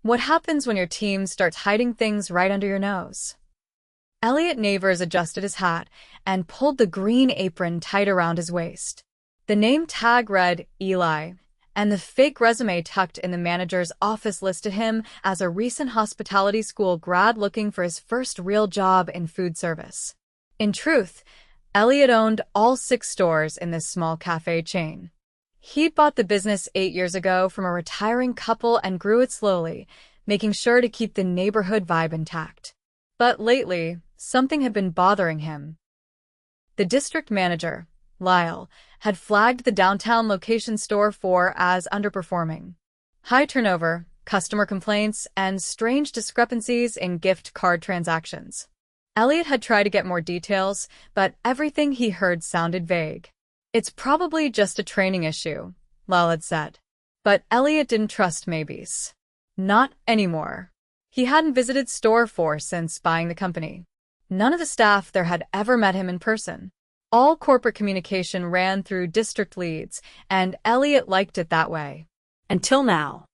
What happens when your team starts hiding things right under your nose? Elliot Navers adjusted his hat and pulled the green apron tight around his waist. The name tag read Eli, and the fake resume tucked in the manager's office listed him as a recent hospitality school grad looking for his first real job in food service. In truth, Elliot owned all 6 stores in this small cafe chain. He'd bought the business 8 years ago from a retiring couple and grew it slowly, making sure to keep the neighborhood vibe intact. But lately, something had been bothering him. The district manager, Lyle, had flagged the downtown location store as underperforming. High turnover, customer complaints, and strange discrepancies in gift card transactions. Elliot had tried to get more details, but everything he heard sounded vague. It's probably just a training issue, Lyle had said. But Elliot didn't trust maybes. Not anymore. He hadn't visited store 4 since buying the company. None of the staff there had ever met him in person. All corporate communication ran through district leads, and Elliot liked it that way. Until now.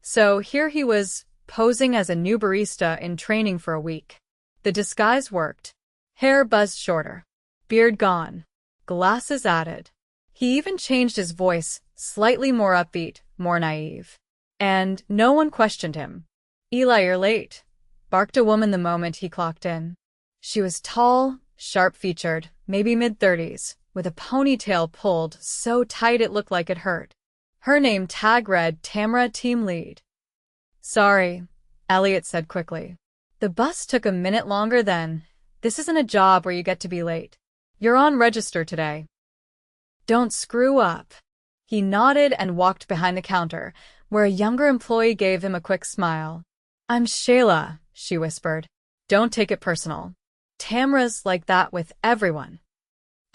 So here he was, posing as a new barista in training for a week. The disguise worked. Hair buzzed shorter. Beard gone. Glasses added. He even changed his voice, slightly more upbeat, more naive. And no one questioned him. "Eli, you're late," barked a woman the moment he clocked in. She was tall, sharp-featured, maybe mid-30s, with a ponytail pulled so tight it looked like it hurt. Her name tag read Tamra, team lead. "Sorry," Elliot said quickly. "The bus took a minute longer than. This isn't a job where you get to be late. You're on register today." "Don't screw up." He nodded and walked behind the counter, where a younger employee gave him a quick smile. "I'm Shayla," she whispered. "Don't take it personal. Tamra's like that with everyone."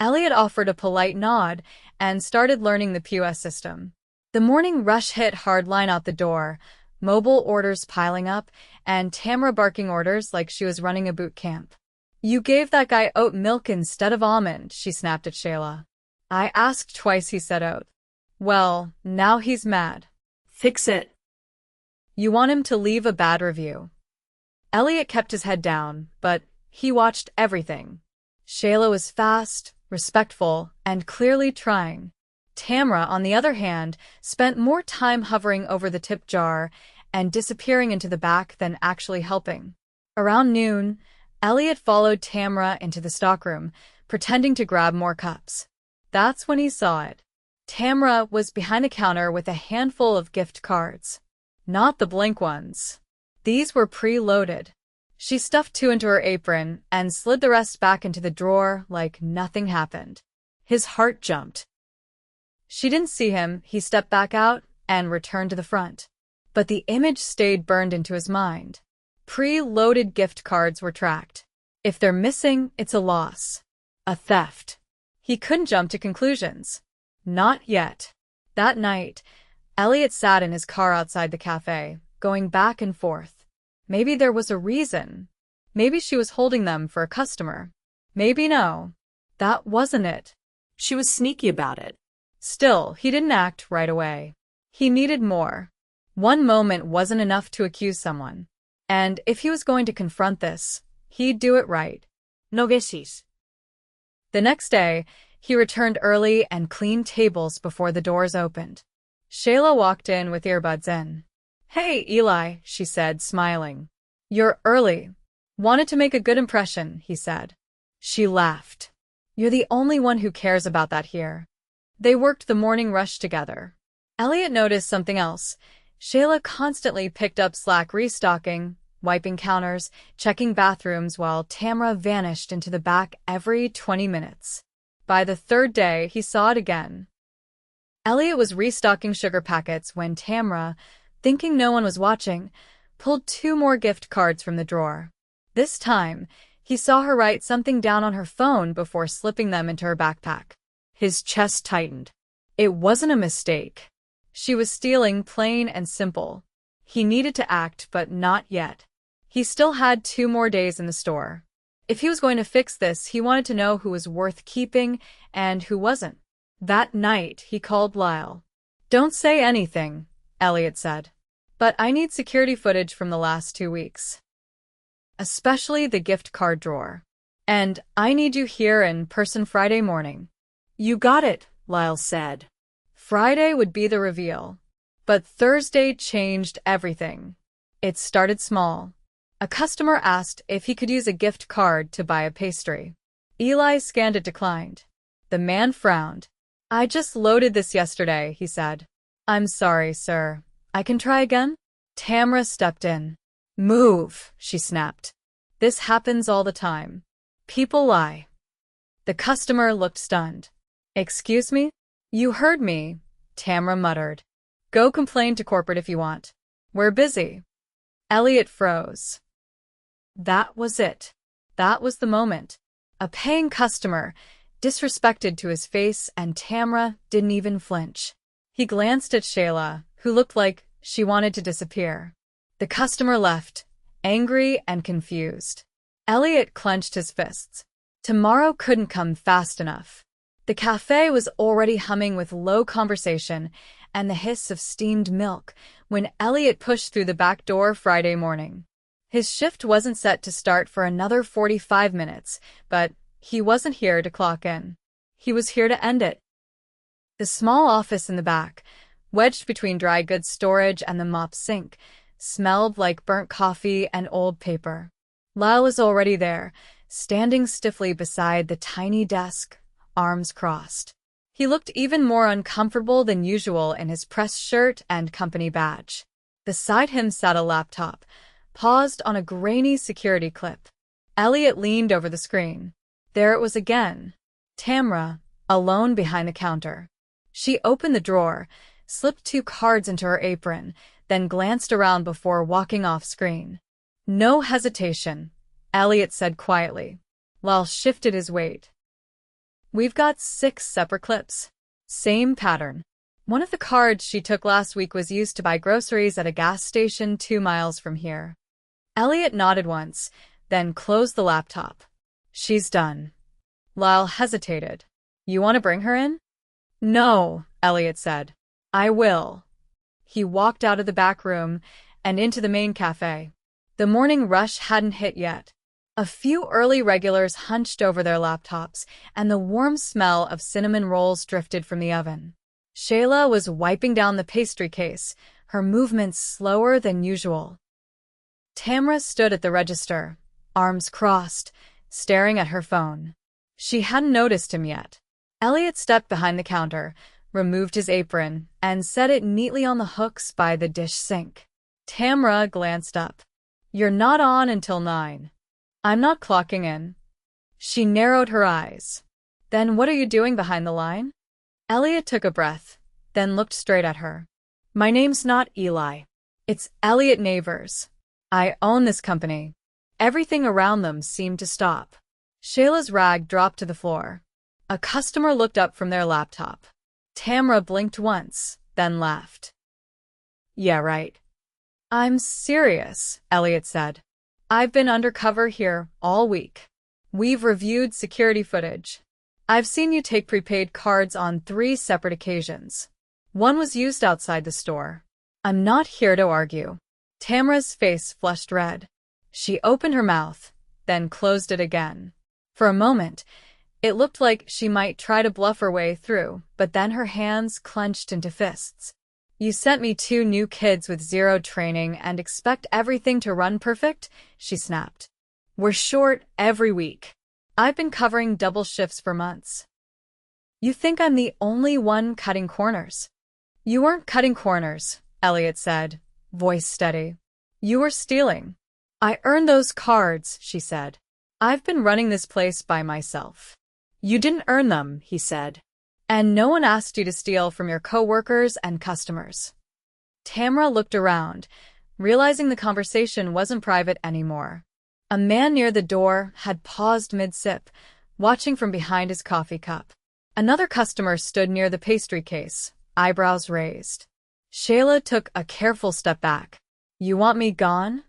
Elliot offered a polite nod and started learning the POS system. The morning rush hit hard line out the door, mobile orders piling up, and Tamra barking orders like she was running a boot camp. "You gave that guy oat milk instead of almond," she snapped at Shayla. "I asked twice, he said oat." "Well, now he's mad." Fix it. "You want him to leave a bad review." Elliot kept his head down, but he watched everything. Shayla was fast, respectful, and clearly trying. Tamra, on the other hand, spent more time hovering over the tip jar and disappearing into the back than actually helping. Around noon, Elliot followed Tamra into the stockroom, pretending to grab more cups. That's when he saw it. Tamra was behind the counter with a handful of gift cards. Not the blank ones. These were pre-loaded. She stuffed 2 into her apron and slid the rest back into the drawer like nothing happened. His heart jumped. She didn't see him. He stepped back out and returned to the front. But the image stayed burned into his mind. Pre-loaded gift cards were tracked. If they're missing, it's a loss. A theft. He couldn't jump to conclusions. Not yet. That night, Elliot sat in his car outside the cafe, going back and forth. Maybe there was a reason. Maybe she was holding them for a customer. Maybe no. That wasn't it. She was sneaky about it. Still, he didn't act right away. He needed more. One moment wasn't enough to accuse someone. And if he was going to confront this, he'd do it right. No guesses. The next day, he returned early and cleaned tables before the doors opened. Shayla walked in with earbuds in. "Hey, Eli," she said, smiling. "You're early." "Wanted to make a good impression," he said. She laughed. "You're the only one who cares about that here." They worked the morning rush together. Elliot noticed something else. Shayla constantly picked up slack restocking, wiping counters, checking bathrooms while Tamra vanished into the back every 20 minutes. By the 3rd day, he saw it again. Elliot was restocking sugar packets when Tamra, thinking no one was watching, pulled 2 more gift cards from the drawer. This time, he saw her write something down on her phone before slipping them into her backpack. His chest tightened. It wasn't a mistake. She was stealing, plain and simple. He needed to act, but not yet. He still had 2 more days in the store. If he was going to fix this, he wanted to know who was worth keeping and who wasn't. That night, he called Lyle. "Don't say anything," Elliot said. But I need security footage from the last 2 weeks. Especially the gift card drawer. And I need you here in person Friday morning. You got it, Lyle said. Friday would be the reveal. But Thursday changed everything. It started small. A customer asked if he could use a gift card to buy a pastry. Eli scanned it, declined. The man frowned. I just loaded this yesterday, he said. I'm sorry, sir. I can try again? Tamra stepped in. Move, she snapped. This happens all the time. People lie. The customer looked stunned. Excuse me? You heard me, Tamra muttered. Go complain to corporate if you want. We're busy. Elliot froze. That was it. That was the moment. A paying customer, disrespected to his face, and Tamra didn't even flinch. He glanced at Shayla, who looked like she wanted to disappear. The customer left, angry and confused. Elliot clenched his fists. Tomorrow couldn't come fast enough. The cafe was already humming with low conversation and the hiss of steamed milk when Elliot pushed through the back door Friday morning. His shift wasn't set to start for another 45 minutes, but he wasn't here to clock in. He was here to end it. The small office in the back, wedged between dry goods storage and the mop sink, smelled like burnt coffee and old paper. Lyle was already there, standing stiffly beside the tiny desk, arms crossed. He looked even more uncomfortable than usual in his press shirt and company badge. Beside him sat a laptop, paused on a grainy security clip. Elliot leaned over the screen. There it was again. Tamra, alone behind the counter. She opened the drawer, slipped 2 cards into her apron, then glanced around before walking off screen. No hesitation, Elliot said quietly. Lyle shifted his weight. We've got 6 separate clips. Same pattern. One of the cards she took last week was used to buy groceries at a gas station 2 miles from here. Elliot nodded once, then closed the laptop. She's done. Lyle hesitated. You want to bring her in? No, Elliot said. I will. He walked out of the back room and into the main cafe. The morning rush hadn't hit yet. A few early regulars hunched over their laptops, and the warm smell of cinnamon rolls drifted from the oven. Shayla was wiping down the pastry case, her movements slower than usual. Tamra stood at the register, arms crossed, staring at her phone. She hadn't noticed him yet. Elliot stepped behind the counter, removed his apron, and set it neatly on the hooks by the dish sink. Tamra glanced up. You're not on until 9. I'm not clocking in. She narrowed her eyes. Then what are you doing behind the line? Elliot took a breath, then looked straight at her. My name's not Eli. It's Elliot Navers. I own this company. Everything around them seemed to stop. Shayla's rag dropped to the floor. A customer looked up from their laptop. Tamra blinked once, then laughed. Yeah, right. I'm serious, Elliot said. I've been undercover here all week. We've reviewed security footage. I've seen you take prepaid cards on 3 separate occasions. One was used outside the store. I'm not here to argue. Tamra's face flushed red. She opened her mouth, then closed it again. For a moment, it looked like she might try to bluff her way through, but then her hands clenched into fists. You sent me 2 new kids with 0 training and expect everything to run perfect? She snapped. We're short every week. I've been covering double shifts for months. You think I'm the only one cutting corners? You weren't cutting corners, Elliot said, voice steady. You were stealing. I earned those cards, she said. I've been running this place by myself. You didn't earn them, he said. And no one asked you to steal from your coworkers and customers. Tamra looked around, realizing the conversation wasn't private anymore. A man near the door had paused mid-sip, watching from behind his coffee cup. Another customer stood near the pastry case, eyebrows raised. Shayla took a careful step back. You want me gone?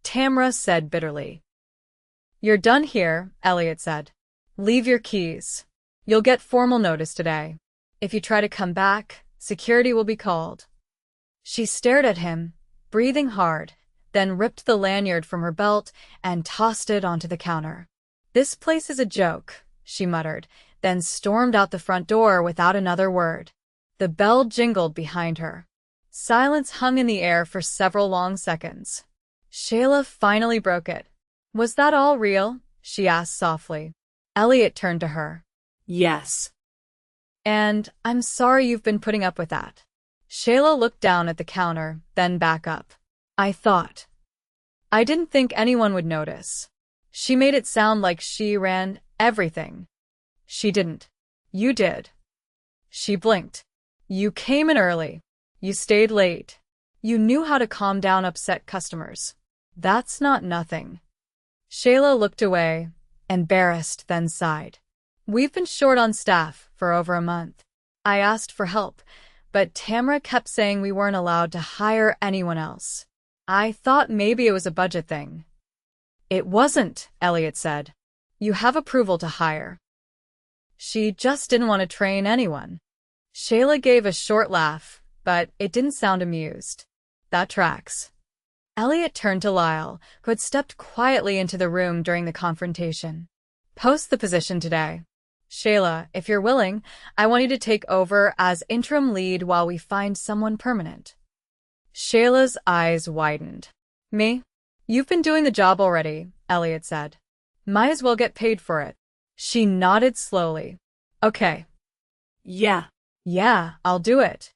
Tamra said bitterly. You're done here, Elliot said. Leave your keys. You'll get formal notice today. If you try to come back, security will be called. She stared at him, breathing hard, then ripped the lanyard from her belt and tossed it onto the counter. "This place is a joke," she muttered, then stormed out the front door without another word. The bell jingled behind her. Silence hung in the air for several long seconds. Shayla finally broke it. "Was that all real?" she asked softly. Elliot turned to her. "Yes." "And I'm sorry you've been putting up with that." Shayla looked down at the counter, then back up. "I didn't think anyone would notice." She made it sound like she ran everything. "She didn't. You did." She blinked. "You came in early. You stayed late. You knew how to calm down upset customers. That's not nothing." Shayla looked away, embarrassed, then sighed. "We've been short on staff for over a month. I asked for help, but Tamra kept saying we weren't allowed to hire anyone else. I thought maybe it was a budget thing." "It wasn't," Elliot said. "You have approval to hire." "She just didn't want to train anyone." Shayla gave a short laugh, but it didn't sound amused. "That tracks." Elliot turned to Lyle, who had stepped quietly into the room during the confrontation. "Post the position today. Shayla, if you're willing, I want you to take over as interim lead while we find someone permanent." Shayla's eyes widened. "Me? You've been doing the job already," Elliot said. "Might as well get paid for it." She nodded slowly. "Okay." "Yeah." "Yeah, I'll do it."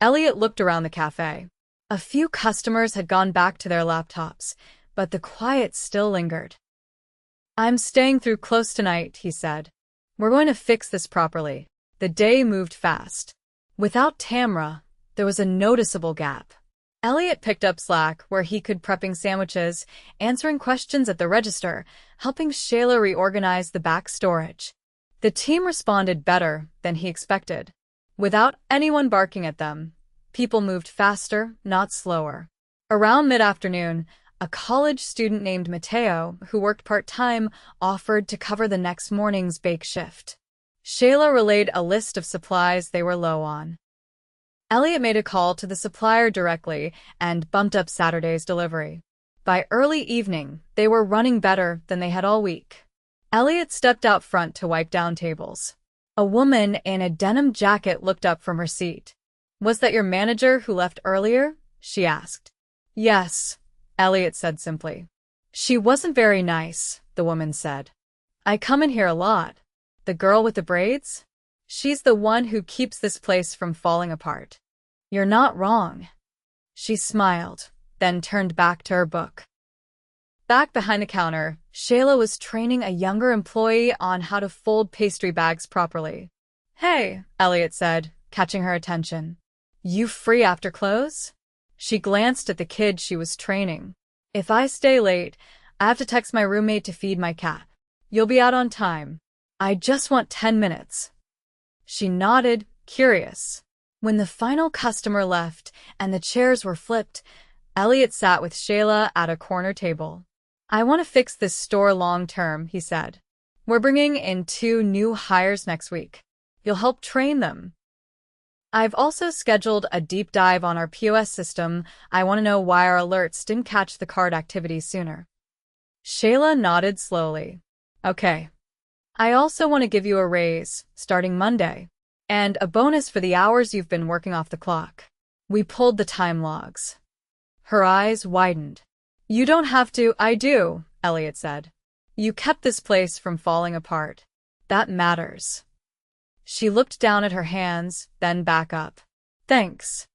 Elliot looked around the cafe. A few customers had gone back to their laptops, but the quiet still lingered. "I'm staying through close tonight," he said. "We're going to fix this properly." The day moved fast. Without Tamra, there was a noticeable gap. Elliot picked up slack where he could, prepping sandwiches, answering questions at the register, helping Shayla reorganize the back storage. The team responded better than he expected. Without anyone barking at them, people moved faster, not slower. Around mid-afternoon, a college student named Mateo, who worked part-time, offered to cover the next morning's bake shift. Shayla relayed a list of supplies they were low on. Elliot made a call to the supplier directly and bumped up Saturday's delivery. By early evening, they were running better than they had all week. Elliot stepped out front to wipe down tables. A woman in a denim jacket looked up from her seat. "Was that your manager who left earlier?" she asked. "Yes," Elliot said simply. "She wasn't very nice," the woman said. "I come in here a lot." "The girl with the braids? She's the one who keeps this place from falling apart." "You're not wrong." She smiled, then turned back to her book. Back behind the counter, Shayla was training a younger employee on how to fold pastry bags properly. "Hey," Elliot said, catching her attention. "You free after close?" She glanced at the kid she was training. "If I stay late, I have to text my roommate to feed my cat. You'll be out on time." "I just want 10 minutes. She nodded, curious. When the final customer left and the chairs were flipped, Elliot sat with Shayla at a corner table. "I want to fix this store long-term," he said. "We're bringing in 2 new hires next week. You'll help train them. I've also scheduled a deep dive on our POS system. I want to know why our alerts didn't catch the card activity sooner." Shayla nodded slowly. "Okay. I also want to give you a raise, starting Monday, and a bonus for the hours you've been working off the clock." We pulled the time logs. Her eyes widened. "You don't have to." "I do," Elliot said. "You kept this place from falling apart. That matters." She looked down at her hands, then back up. "Thanks.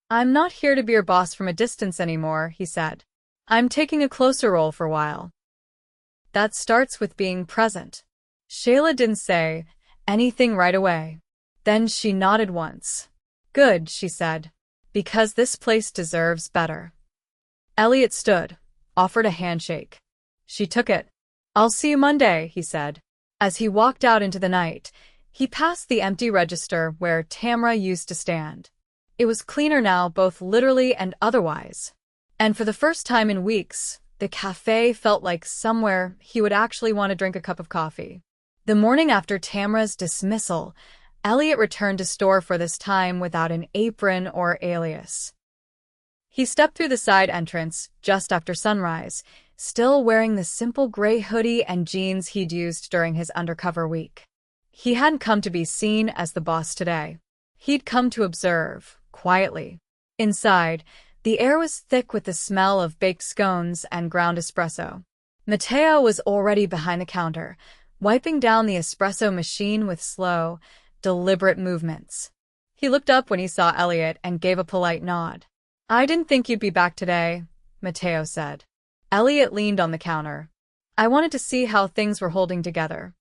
I'm not here to be your boss from a distance anymore," he said. "I'm taking a closer role for a while." "That starts with being present." Shayla didn't say anything right away. Then she nodded once. "Good," she said, "because this place deserves better." Elliot stood, offered a handshake. She took it. "I'll see you Monday," he said. As he walked out into the night, he passed the empty register where Tamra used to stand. It was cleaner now, both literally and otherwise. And for the first time in weeks, the cafe felt like somewhere he would actually want to drink a cup of coffee. The morning after Tamra's dismissal, Elliot returned to store for this time without an apron or alias. He stepped through the side entrance just after sunrise, still wearing the simple gray hoodie and jeans he'd used during his undercover week. He hadn't come to be seen as the boss today. He'd come to observe, quietly. Inside, the air was thick with the smell of baked scones and ground espresso. Matteo was already behind the counter, wiping down the espresso machine with slow, deliberate movements. He looked up when he saw Elliot and gave a polite nod. "I didn't think you'd be back today," Matteo said. Elliot leaned on the counter. "I wanted to see how things were holding together."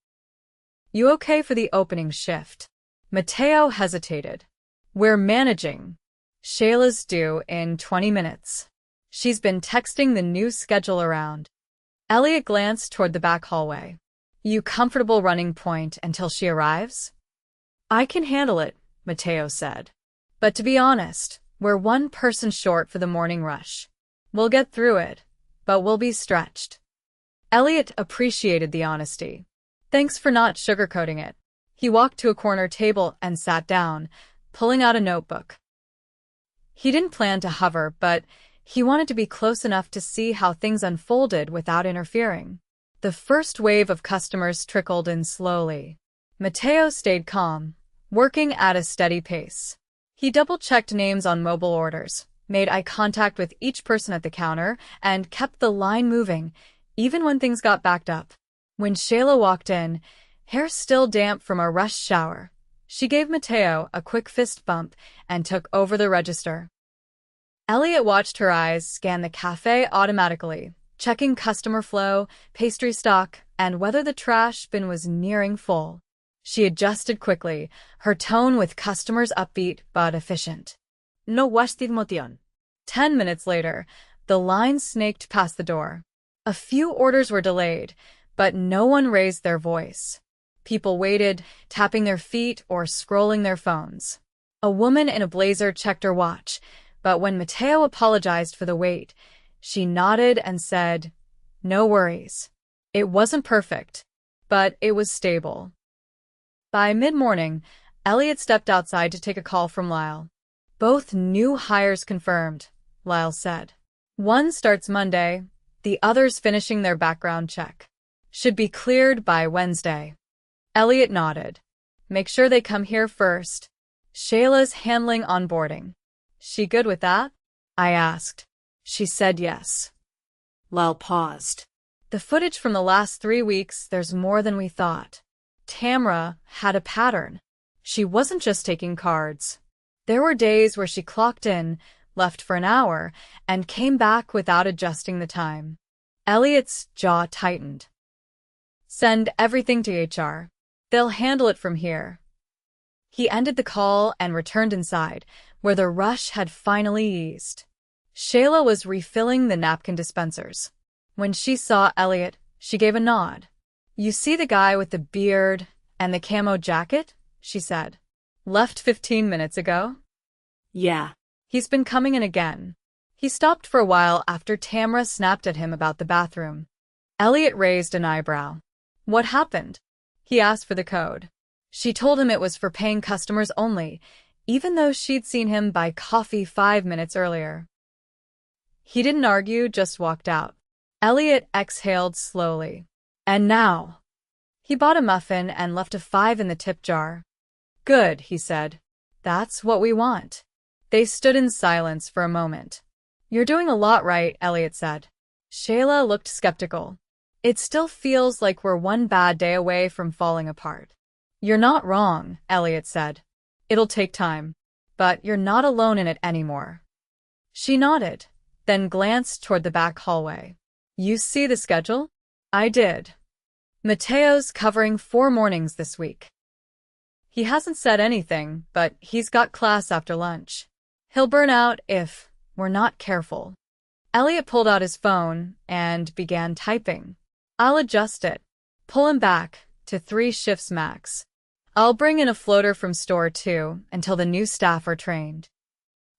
"You okay for the opening shift?" Matteo hesitated. "We're managing. Shayla's due in 20 minutes. She's been texting the new schedule around." Elliot glanced toward the back hallway. "You comfortable running point until she arrives?" "I can handle it," Matteo said. "But to be honest, we're one person short for the morning rush. We'll get through it, but we'll be stretched." Elliot appreciated the honesty. "Thanks for not sugarcoating it." He walked to a corner table and sat down, pulling out a notebook. He didn't plan to hover, but he wanted to be close enough to see how things unfolded without interfering. The first wave of customers trickled in slowly. Matteo stayed calm, working at a steady pace. He double-checked names on mobile orders, made eye contact with each person at the counter, and kept the line moving, even when things got backed up. When Shayla walked in, hair still damp from a rushed shower, she gave Matteo a quick fist bump and took over the register. Elliot watched her eyes scan the café automatically, checking customer flow, pastry stock, and whether the trash bin was nearing full. She adjusted quickly, her tone with customers upbeat but efficient. "No wasted motion." 10 minutes later, the line snaked past the door. A few orders were delayed, but no one raised their voice. People waited, tapping their feet or scrolling their phones. A woman in a blazer checked her watch, but when Matteo apologized for the wait, she nodded and said, "No worries." It wasn't perfect, but it was stable. By mid-morning, Elliot stepped outside to take a call from Lyle. "Both new hires confirmed," Lyle said. "One starts Monday, the other's finishing their background check. Should be cleared by Wednesday." Elliot nodded. "Make sure they come here first. Shayla's handling onboarding." "She good with that?" I asked. "She said yes." Lyle paused. "The footage from the last 3 weeks, there's more than we thought." Tamra had a pattern. She wasn't just taking cards. There were days where she clocked in, left for an hour, and came back without adjusting the time. Elliot's jaw tightened. "Send everything to HR. They'll handle it from here." He ended the call and returned inside, where the rush had finally eased. Shayla was refilling the napkin dispensers. When she saw Elliot, she gave a nod. "You see the guy with the beard and the camo jacket?" she said. "Left 15 minutes ago?" "Yeah." "He's been coming in again." He stopped for a while after Tamra snapped at him about the bathroom. Elliot raised an eyebrow. "What happened?" He asked for the code. She told him it was for paying customers only, even though she'd seen him buy coffee 5 minutes earlier. He didn't argue, just walked out. Elliot exhaled slowly. "And now?" He bought a muffin and left a 5 in the tip jar. "Good," he said. "That's what we want." They stood in silence for a moment. "You're doing a lot right," Elliot said. Shayla looked skeptical. "It still feels like we're one bad day away from falling apart." "You're not wrong," Elliot said. "It'll take time. But you're not alone in it anymore." She nodded, then glanced toward the back hallway. "You see the schedule?" I did. "Matteo's covering 4 mornings this week. He hasn't said anything, but he's got class after lunch. He'll burn out if we're not careful." Elliot pulled out his phone and began typing. "I'll adjust it. Pull him back to 3 shifts max. I'll bring in a floater from store 2 until the new staff are trained."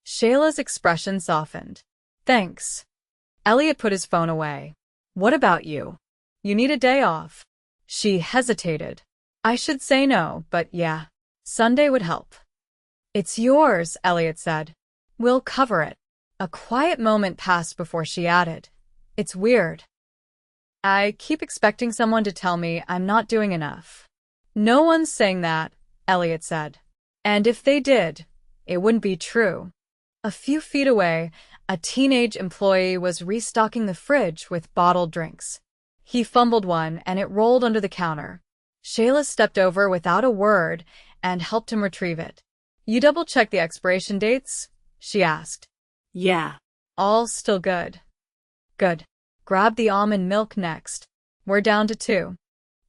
Shayla's expression softened. "Thanks." Elliot put his phone away. "What about you? You need a day off." She hesitated. "I should say no, but yeah, Sunday would help." "It's yours," Elliot said. "We'll cover it." A quiet moment passed before she added, "It's weird. I keep expecting someone to tell me I'm not doing enough." "No one's saying that," Elliot said. "And if they did, it wouldn't be true." A few feet away, a teenage employee was restocking the fridge with bottled drinks. He fumbled one and it rolled under the counter. Shayla stepped over without a word and helped him retrieve it. "You double-checked the expiration dates?" she asked. Yeah. "All still good." "Good. Grab the almond milk next. We're down to 2.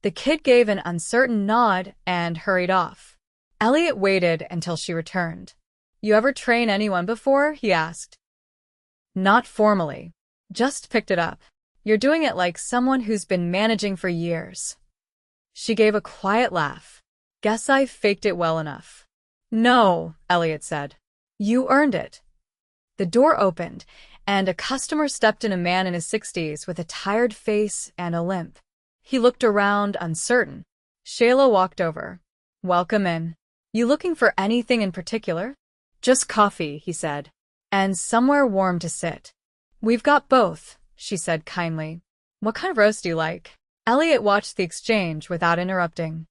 The kid gave an uncertain nod and hurried off. Elliot waited until she returned. "You ever train anyone before?" he asked. "Not formally. Just picked it up. You're doing it like someone who's been managing for years." She gave a quiet laugh. "Guess I faked it well enough." "No," Elliot said. "You earned it." The door opened, and a customer stepped in, a man in his 60s with a tired face and a limp. He looked around, uncertain. Shayla walked over. "Welcome in. You looking for anything in particular?" "Just coffee," he said. "And somewhere warm to sit." "We've got both," she said kindly. "What kind of roast do you like?" Elliot watched the exchange without interrupting.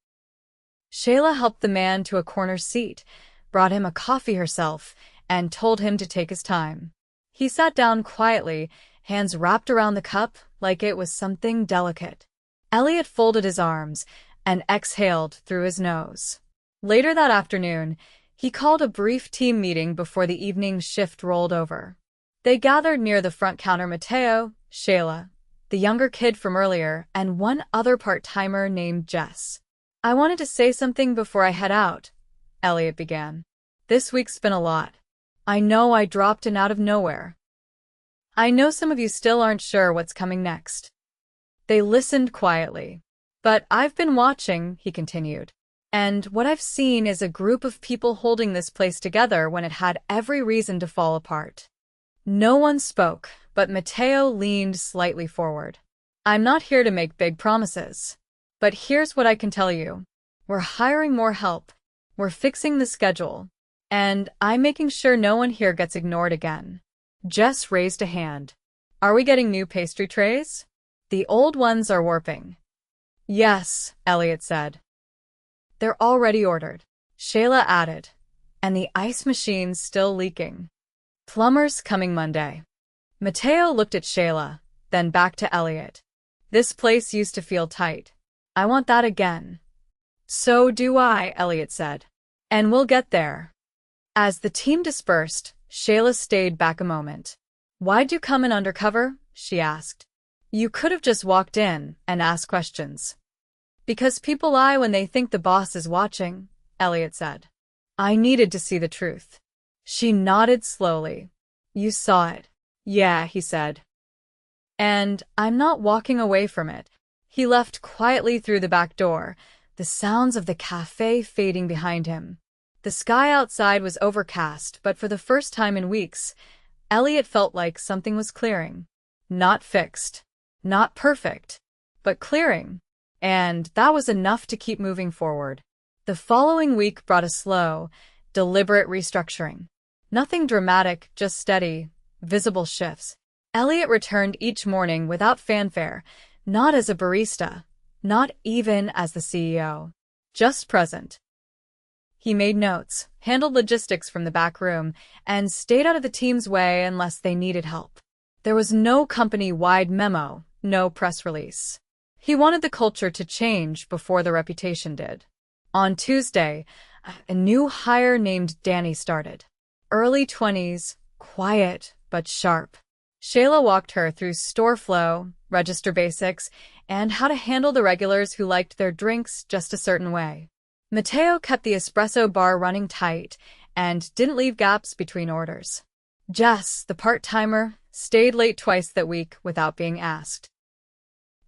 Shayla helped the man to a corner seat, brought him a coffee herself, and told him to take his time. He sat down quietly, hands wrapped around the cup like it was something delicate. Elliot folded his arms and exhaled through his nose. Later that afternoon, he called a brief team meeting before the evening shift rolled over. They gathered near the front counter: Mateo, Shayla, the younger kid from earlier, and one other part-timer named Jess. "I wanted to say something before I head out," Elliot began. "This week's been a lot. I know I dropped in out of nowhere. I know some of you still aren't sure what's coming next." They listened quietly. "But I've been watching," he continued. "And what I've seen is a group of people holding this place together when it had every reason to fall apart." No one spoke, but Mateo leaned slightly forward. "I'm not here to make big promises. But here's what I can tell you. We're hiring more help. We're fixing the schedule. And I'm making sure no one here gets ignored again." Jess raised a hand. "Are we getting new pastry trays? The old ones are warping." "Yes," Elliot said. "They're already ordered," Shayla added. "And the ice machine's still leaking. Plumber's coming Monday." Mateo looked at Shayla, then back to Elliot. "This place used to feel tight. I want that again." "So do I," Elliot said. "And we'll get there." As the team dispersed, Shayla stayed back a moment. "Why'd you come in undercover?" she asked. "You could have just walked in and asked questions." "Because people lie when they think the boss is watching," Elliot said. "I needed to see the truth." She nodded slowly. "You saw it." "Yeah," he said. "And I'm not walking away from it." He left quietly through the back door, the sounds of the café fading behind him. The sky outside was overcast, but for the first time in weeks, Elliot felt like something was clearing. Not fixed, not perfect, but clearing. And that was enough to keep moving forward. The following week brought a slow, deliberate restructuring. Nothing dramatic, just steady, visible shifts. Elliot returned each morning without fanfare, not as a barista, not even as the CEO. Just present. He made notes, handled logistics from the back room, and stayed out of the team's way unless they needed help. There was no company-wide memo, no press release. He wanted the culture to change before the reputation did. On Tuesday, a new hire named Danny started. Early 20s, quiet but sharp. Shayla walked her through store flow, register basics, and how to handle the regulars who liked their drinks just a certain way. Mateo kept the espresso bar running tight and didn't leave gaps between orders. Jess, the part-timer, stayed late twice that week without being asked.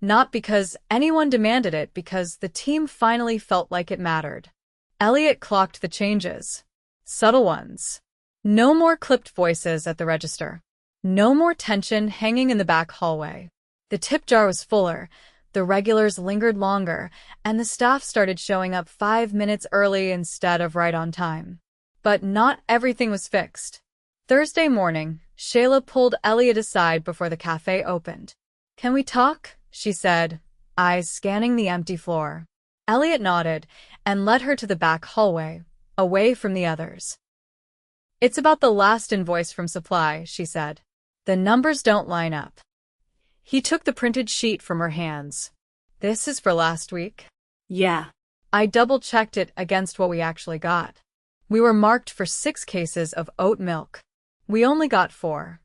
Not because anyone demanded it, because the team finally felt like it mattered. Elliot clocked the changes. Subtle ones. No more clipped voices at the register. No more tension hanging in the back hallway. The tip jar was fuller, the regulars lingered longer, and the staff started showing up 5 minutes early instead of right on time. But not everything was fixed. Thursday morning, Shayla pulled Elliot aside before the cafe opened. "Can we talk?" she said, eyes scanning the empty floor. Elliot nodded and led her to the back hallway, away from the others. "It's about the last invoice from supply," she said. "The numbers don't line up." He took the printed sheet from her hands. "This is for last week?" Yeah. I double-checked it against what we actually got. We were marked for 6 cases of oat milk. We only got 4.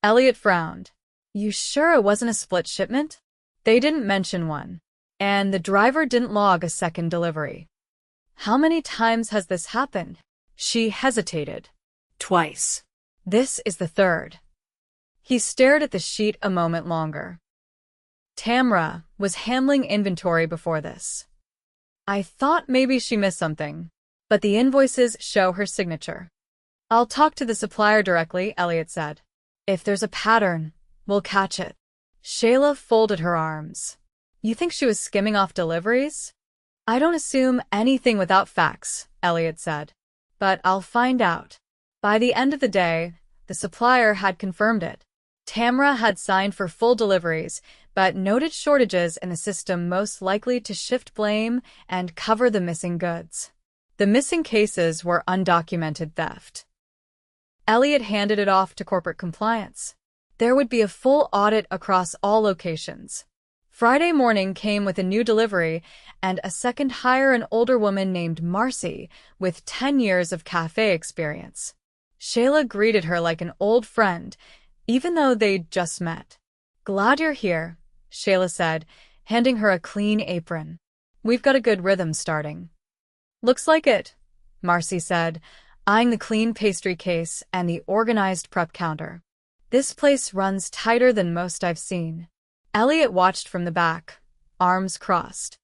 Elliot frowned. "You sure it wasn't a split shipment?" "They didn't mention one. And the driver didn't log a second delivery." "How many times has this happened?" She hesitated. Twice. "This is the 3rd. He stared at the sheet a moment longer. Tamra was handling inventory before this. "I thought maybe she missed something, but the invoices show her signature." "I'll talk to the supplier directly," Elliot said. "If there's a pattern, we'll catch it." Shayla folded her arms. "You think she was skimming off deliveries?" "I don't assume anything without facts," Elliot said. "But I'll find out." By the end of the day, the supplier had confirmed it. Tamra had signed for full deliveries, but noted shortages in the system most likely to shift blame and cover the missing goods. The missing cases were undocumented theft. Elliot handed it off to corporate compliance. There would be a full audit across all locations. Friday morning came with a new delivery and a second hire, an older woman named Marcy with 10 years of cafe experience. Shayla greeted her like an old friend, even though they'd just met. "Glad you're here," Shayla said, handing her a clean apron. "We've got a good rhythm starting." "Looks like it," Marcy said, eyeing the clean pastry case and the organized prep counter. "This place runs tighter than most I've seen." Elliot watched from the back, arms crossed.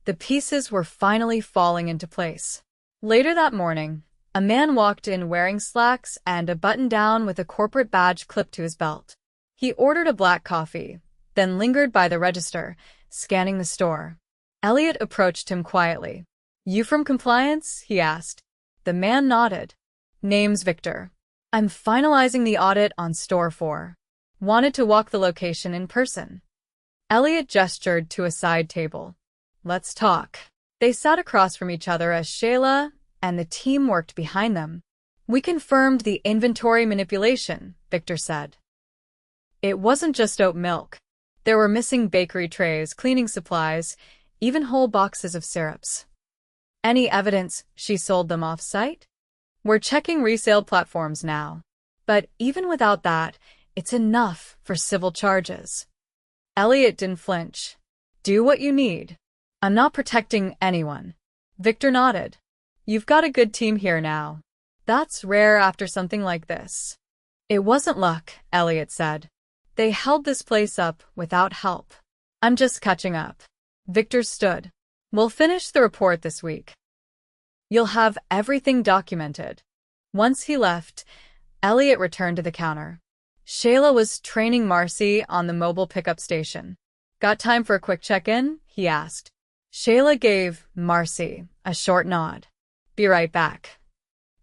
The pieces were finally falling into place. Later that morning, a man walked in wearing slacks and a button-down with a corporate badge clipped to his belt. He ordered a black coffee, then lingered by the register, scanning the store. Elliot approached him quietly. "You from compliance?" he asked. The man nodded. "Name's Victor. I'm finalizing the audit on store 4. Wanted to walk the location in person." Elliot gestured to a side table. "Let's talk." They sat across from each other as Shayla and the team worked behind them. "We confirmed the inventory manipulation," Victor said. "It wasn't just oat milk. There were missing bakery trays, cleaning supplies, even whole boxes of syrups." "Any evidence she sold them off-site?" "We're checking resale platforms now. But even without that, it's enough for civil charges." Elliot didn't flinch. "Do what you need. I'm not protecting anyone." Victor nodded. "You've got a good team here now. That's rare after something like this." "It wasn't luck," Elliot said. "They held this place up without help. I'm just catching up." Victor stood. "We'll finish the report this week. You'll have everything documented." Once he left, Elliot returned to the counter. Shayla was training Marcy on the mobile pickup station. "Got time for a quick check-in?" he asked. Shayla gave Marcy a short nod. "Be right back."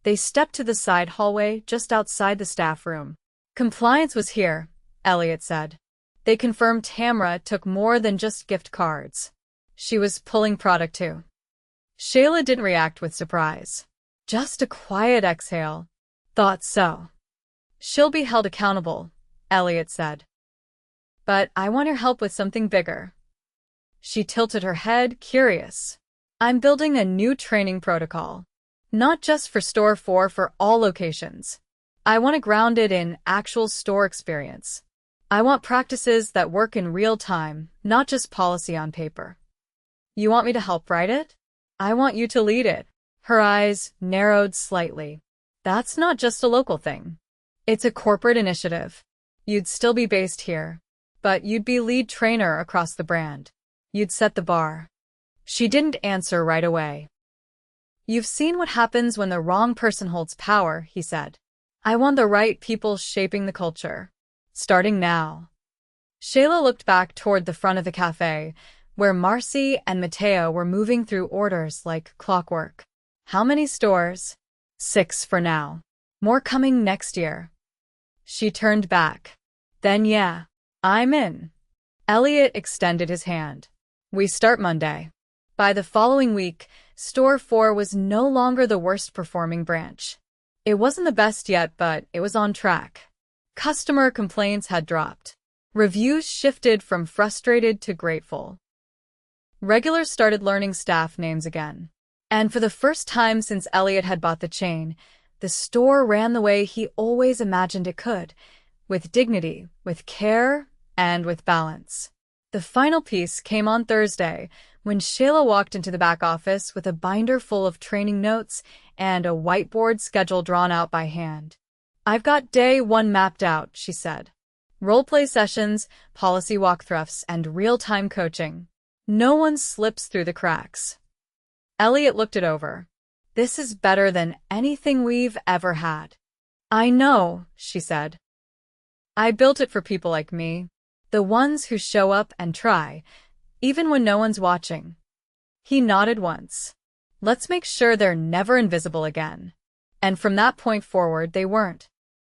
They stepped to the side hallway just outside the staff room. "Compliance was here," Elliot said. They confirmed Tamra took more than just gift cards. She was pulling product too. Shayla didn't react with surprise. Just a quiet exhale. "Thought so." "She'll be held accountable," Elliot said. "But I want your help with something bigger." She tilted her head, curious. "I'm building a new training protocol. Not just for store 4, for all locations. I want to ground it in actual store experience. I want practices that work in real time, not just policy on paper." "You want me to help write it?" "I want you to lead it." Her eyes narrowed slightly. "That's not just a local thing. It's a corporate initiative. You'd still be based here, but you'd be lead trainer across the brand. You'd set the bar." She didn't answer right away. "You've seen what happens when the wrong person holds power," he said. "I want the right people shaping the culture. Starting now." Shayla looked back toward the front of the cafe, where Marcy and Mateo were moving through orders like clockwork. "How many stores?" 6 for now." More coming next year. She turned back. Then yeah, I'm in. Elliot extended his hand. We start Monday. By the following week, Store 4 was no longer the worst performing branch. It wasn't the best yet, but it was on track. Customer complaints had dropped. Reviews shifted from frustrated to grateful. Regulars started learning staff names again. And for the first time since Elliot had bought the chain, the store ran the way he always imagined it could, with dignity, with care, and with balance. The final piece came on Thursday, when Shayla walked into the back office with a binder full of training notes and a whiteboard schedule drawn out by hand. I've got day 1 mapped out, she said. Role-play sessions, policy walkthroughs, and real-time coaching. No one slips through the cracks. Elliot looked it over. This is better than anything we've ever had. I know, she said. I built it for people like me, the ones who show up and try, even when no one's watching. He nodded once. Let's make sure they're never invisible again. And from that point forward, they weren't.